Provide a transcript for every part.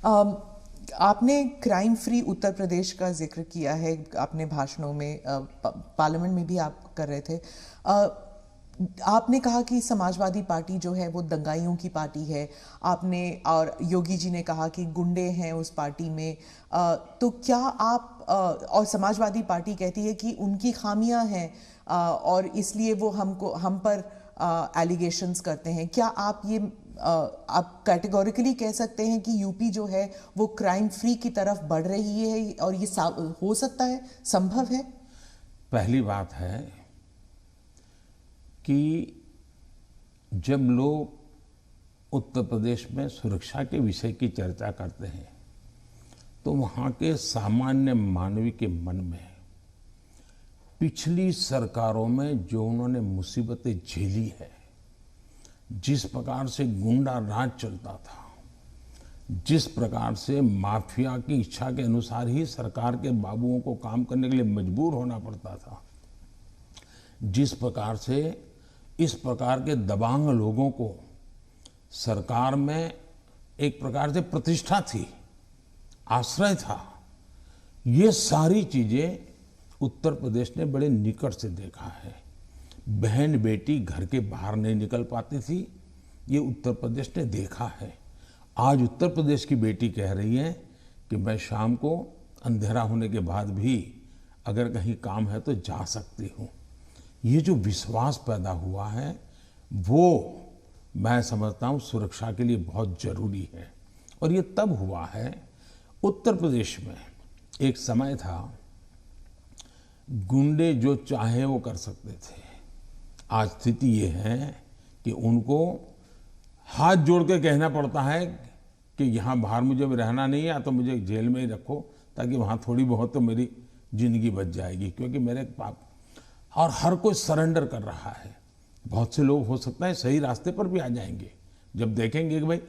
अम, आपने crime free Uttar Pradesh का जिक्र किया है अपने भाषणों में, पार्लियामेंट में भी आप कर रहे थे। आपने कहा कि समाजवादी पार्टी जो है वो दंगाइयों की पार्टी है। आपने और योगी जी ने कहा कि गुंडे हैं उस पार्टी में। तो क्या आप और समाजवादी पार्टी कहती है कि उनकी खामियां हैं और इसलिए वो हम पर एलिगेशंस करते हैं। क्या आप ये आप कैटेगोरिकली कह सकते हैं कि यूपी जो है वो क्राइम फ्री की तरफ बढ़ रही है और ये हो सकता है, संभव है? पहली बात है कि जब लोग उत्तर प्रदेश में सुरक्षा के विषय की चर्चा करते हैं तो वहाँ के सामान्य मानवी के मन में पिछली सरकारों में जो उन्होंने मुसीबतें झेली है, जिस प्रकार से गुंडा राज चलता था, जिस प्रकार से माफिया की इच्छा के अनुसार ही सरकार के बाबुओं को काम करने के लिए मजबूर होना पड़ता था, जिस प्रकार से इस प्रकार के दबांग लोगों को सरकार में एक प्रकार से प्रतिष्ठा थी, आश्रय था, ये सारी चीजें उत्तर प्रदेश ने बड़े निकट से देखा है। बहन बेटी घर के बाहर नहीं निकल पाती थी, ये उत्तर प्रदेश ने देखा है। आज उत्तर प्रदेश की बेटी कह रही है कि मैं शाम को अंधेरा होने के बाद भी अगर कहीं काम है तो जा सकती हूँ। ये जो विश्वास पैदा हुआ है वो मैं समझता हूँ सुरक्षा के लिए बहुत जरूरी है। और ये तब हुआ है, उत्तर प्रदेश में एक समय था गुंडे जो चाहे वो कर सकते थे। आज स्थिति ये है कि उनको हाथ जोड़ के कहना पड़ता है कि यहाँ बाहर मुझे रहना नहीं है, या तो मुझे जेल में ही रखो ताकि वहाँ थोड़ी बहुत तो मेरी जिंदगी बच जाएगी, क्योंकि मेरे पाप। और हर कोई सरेंडर कर रहा है। बहुत से लोग हो सकता है सही रास्ते पर भी आ जाएंगे, जब देखेंगे कि भाई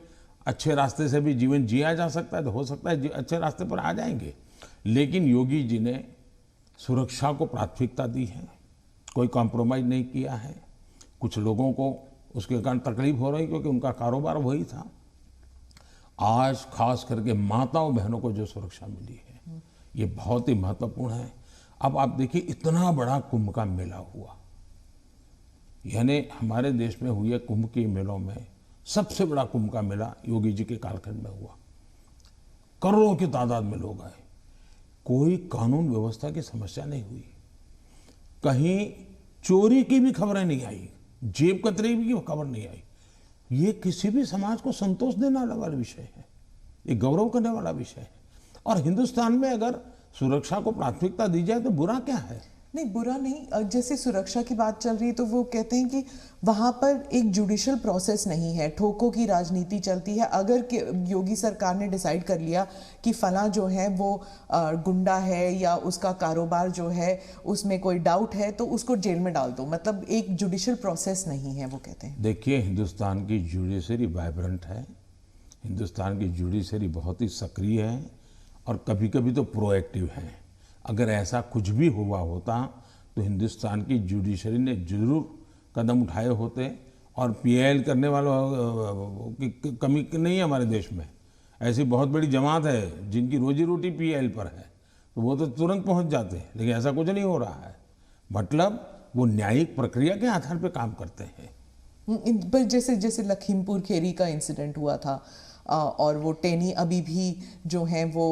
अच्छे रास्ते से भी जीवन जिया जा सकता है तो हो सकता है अच्छे रास्ते पर आ जाएंगे। लेकिन योगी जी ने सुरक्षा को प्राथमिकता दी है, कोई कॉम्प्रोमाइज नहीं किया है। कुछ लोगों को उसके कारण तकलीफ हो रही क्योंकि उनका कारोबार वही था। आज खास करके माताओं बहनों को जो सुरक्षा मिली है ये बहुत ही महत्वपूर्ण है। अब आप देखिए इतना बड़ा कुंभ का मेला हुआ, यानी हमारे देश में हुए कुंभ के मेलों में सबसे बड़ा कुंभ का मेला योगी जी के कालखंड में हुआ। करोड़ों की तादाद में लोग आए, कोई कानून व्यवस्था की समस्या नहीं हुई, कहीं चोरी की भी खबरें नहीं आई, जेब कतरे की खबर नहीं आई। ये किसी भी समाज को संतोष देने वाला विषय है, ये गौरव करने वाला विषय है। और हिंदुस्तान में अगर सुरक्षा को प्राथमिकता दी जाए तो बुरा क्या है? नहीं, बुरा नहीं। जैसे सुरक्षा की बात चल रही है तो वो कहते हैं कि वहां पर एक जुडिशियल प्रोसेस नहीं है, ठोकों की राजनीति चलती है। अगर योगी सरकार ने डिसाइड कर लिया कि फला जो है वो गुंडा है या उसका कारोबार जो है उसमें कोई डाउट है तो उसको जेल में डाल दो, मतलब एक जुडिशियल प्रोसेस नहीं है, वो कहते हैं। देखिए, हिंदुस्तान की जुडिशरी वाइब्रेंट है, हिंदुस्तान की जुडिशरी बहुत ही सक्रिय है और कभी कभी तो प्रोएक्टिव है। अगर ऐसा कुछ भी हुआ होता तो हिंदुस्तान की जुडिशरी ने जरूर कदम उठाए होते। और पीआईएल करने वालों की कमी नहीं है हमारे देश में। ऐसी बहुत बड़ी जमात है जिनकी रोजी रोटी पीआईएल पर है, तो वो तो तुरंत पहुंच जाते हैं, लेकिन ऐसा कुछ नहीं हो रहा है। मतलब वो न्यायिक प्रक्रिया के आधार पर काम करते हैं। पर जैसे जैसे लखीमपुर खेरी का इंसिडेंट हुआ था और वो टेनी अभी भी जो हैं वो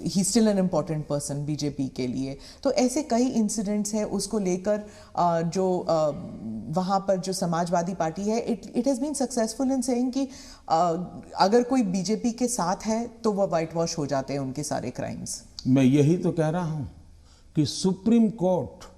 he still an important person BJP के लिए। तो ऐसे कई इंसिडेंट्स हैं, उसको लेकर जो वहाँ पर जो समाजवादी पार्टी है it has been successful in saying कि अगर कोई बीजेपी के साथ है तो वह वाइट वॉश हो जाते हैं उनके सारे क्राइम्स। मैं यही तो कह रहा हूँ कि सुप्रीम कोर्ट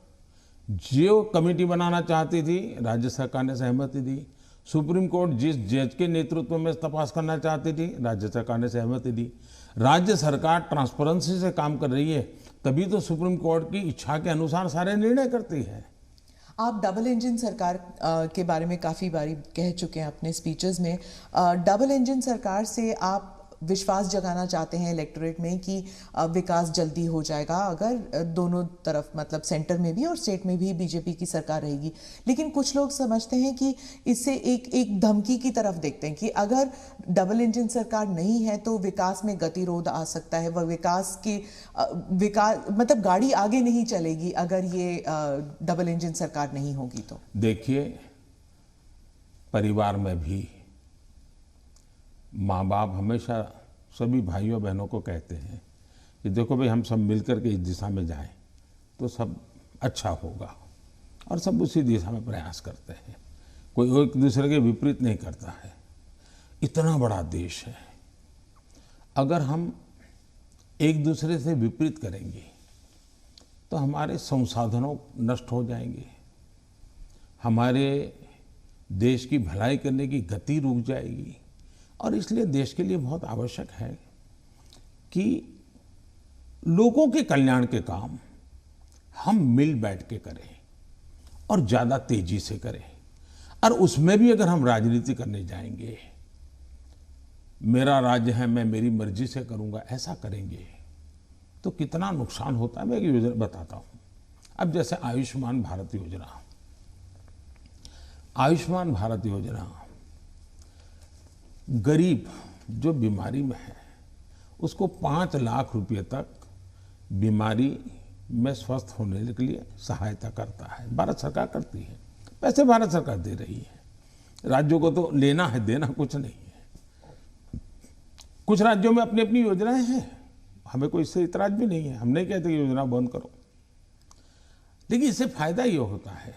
जो कमेटी बनाना चाहती थी राज्य सरकार ने सहमति दी। सुप्रीम कोर्ट जिस जज के नेतृत्व में तपास करना चाहती थी राज्य सरकार ने सहमति दी। राज्य सरकार ट्रांसपेरेंसी से काम कर रही है, तभी तो सुप्रीम कोर्ट की इच्छा के अनुसार सारे निर्णय करती है। आप डबल इंजन सरकार के बारे में काफ़ी बारी कह चुके हैं अपने स्पीचेस में। डबल इंजन सरकार से आप विश्वास जगाना चाहते हैं इलेक्टोरेट में कि विकास जल्दी हो जाएगा अगर दोनों तरफ मतलब सेंटर में भी और स्टेट में भी बीजेपी की सरकार रहेगी। लेकिन कुछ लोग समझते हैं कि इससे एक धमकी की तरफ देखते हैं कि अगर डबल इंजन सरकार नहीं है तो विकास में गतिरोध आ सकता है, वह विकास मतलब गाड़ी आगे नहीं चलेगी अगर ये डबल इंजन सरकार नहीं होगी तो। देखिए, परिवार में भी माँ बाप हमेशा सभी भाइयों बहनों को कहते हैं कि देखो भाई, हम सब मिलकर के इस दिशा में जाएं तो सब अच्छा होगा, और सब उसी दिशा में प्रयास करते हैं, कोई एक दूसरे के विपरीत नहीं करता है। इतना बड़ा देश है, अगर हम एक दूसरे से विपरीत करेंगे तो हमारे संसाधनों नष्ट हो जाएंगे, हमारे देश की भलाई करने की गति रुक जाएगी। और इसलिए देश के लिए बहुत आवश्यक है कि लोगों के कल्याण के काम हम मिल बैठ के करें और ज़्यादा तेजी से करें। और उसमें भी अगर हम राजनीति करने जाएंगे, मेरा राज्य है मैं मेरी मर्जी से करूंगा, ऐसा करेंगे तो कितना नुकसान होता है। मैं एक योजना बताता हूँ। अब जैसे आयुष्मान भारत योजना, आयुष्मान भारत योजना गरीब जो बीमारी में है उसको 5 लाख रुपए तक बीमारी में स्वस्थ होने के लिए सहायता करता है। भारत सरकार करती है, पैसे भारत सरकार दे रही है, राज्यों को तो लेना है, देना कुछ नहीं है। कुछ राज्यों में अपनी अपनी योजनाएं हैं, हमें कोई इससे इतराज भी नहीं है, हम नहीं कहते कि योजना बंद करो। लेकिन इससे फायदा ये होता है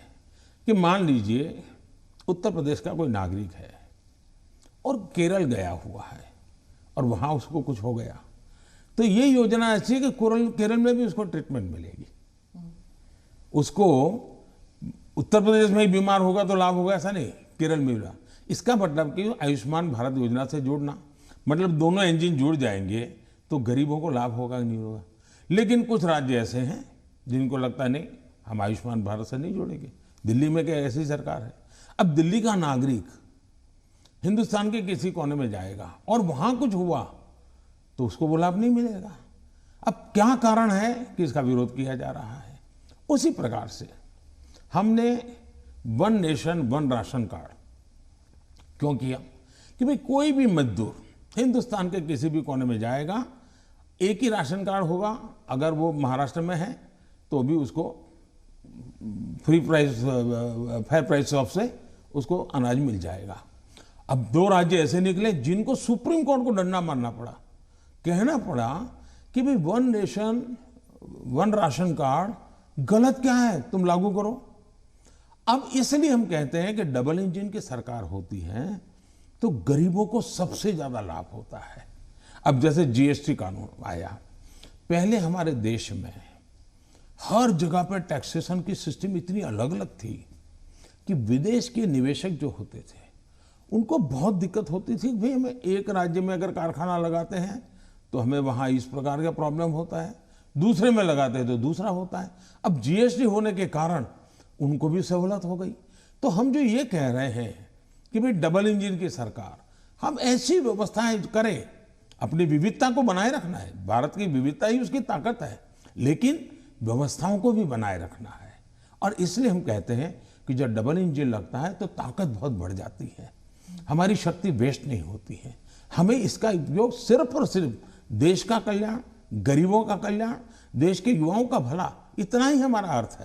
कि मान लीजिए उत्तर प्रदेश का कोई नागरिक है और केरल गया हुआ है और वहां उसको कुछ हो गया, तो ये योजना ऐसी है कि केरल में भी उसको ट्रीटमेंट मिलेगी। उसको उत्तर प्रदेश में ही बीमार होगा तो लाभ होगा ऐसा नहीं, केरल में मिला। इसका मतलब कि आयुष्मान भारत योजना से जोड़ना मतलब दोनों इंजन जुड़ जाएंगे तो गरीबों को लाभ होगा नहीं होगा। लेकिन कुछ राज्य ऐसे हैं जिनको लगता नहीं हम आयुष्मान भारत से नहीं जोड़ेंगे। दिल्ली में क्या ऐसी सरकार है। अब दिल्ली का नागरिक हिंदुस्तान के किसी कोने में जाएगा और वहां कुछ हुआ तो उसको वो लाभ नहीं मिलेगा। अब क्या कारण है कि इसका विरोध किया जा रहा है। उसी प्रकार से हमने one nation one ration card क्यों किया कि भाई कोई भी मजदूर हिंदुस्तान के किसी भी कोने में जाएगा, एक ही राशन कार्ड होगा। अगर वो महाराष्ट्र में है तो भी उसको फेयर प्राइस शॉप से उसको अनाज मिल जाएगा। अब 2 राज्य ऐसे निकले जिनको सुप्रीम कोर्ट को डंडा मारना पड़ा, कहना पड़ा कि भाई one nation one ration card गलत क्या है, तुम लागू करो। अब इसलिए हम कहते हैं कि डबल इंजन की सरकार होती है तो गरीबों को सबसे ज्यादा लाभ होता है। अब जैसे जीएसटी कानून आया, पहले हमारे देश में हर जगह पर टैक्सेशन की सिस्टम इतनी अलग अलग थी कि विदेश के निवेशक जो होते थे उनको बहुत दिक्कत होती थी। भाई हमें एक राज्य में अगर कारखाना लगाते हैं तो हमें वहाँ इस प्रकार का प्रॉब्लम होता है, दूसरे में लगाते हैं तो दूसरा होता है। अब जीएसटी होने के कारण उनको भी सहूलत हो गई। तो हम जो ये कह रहे हैं कि भाई डबल इंजन की सरकार, हम ऐसी व्यवस्थाएं करें, अपनी विविधता को बनाए रखना है, भारत की विविधता ही उसकी ताकत है, लेकिन व्यवस्थाओं को भी बनाए रखना है। और इसलिए हम कहते हैं कि जब डबल इंजन लगता है तो ताकत बहुत बढ़ जाती है, हमारी शक्ति वेस्ट नहीं होती है। हमें इसका उपयोग सिर्फ और सिर्फ देश का कल्याण, गरीबों का कल्याण, देश के युवाओं का भला, इतना ही हमारा अर्थ है।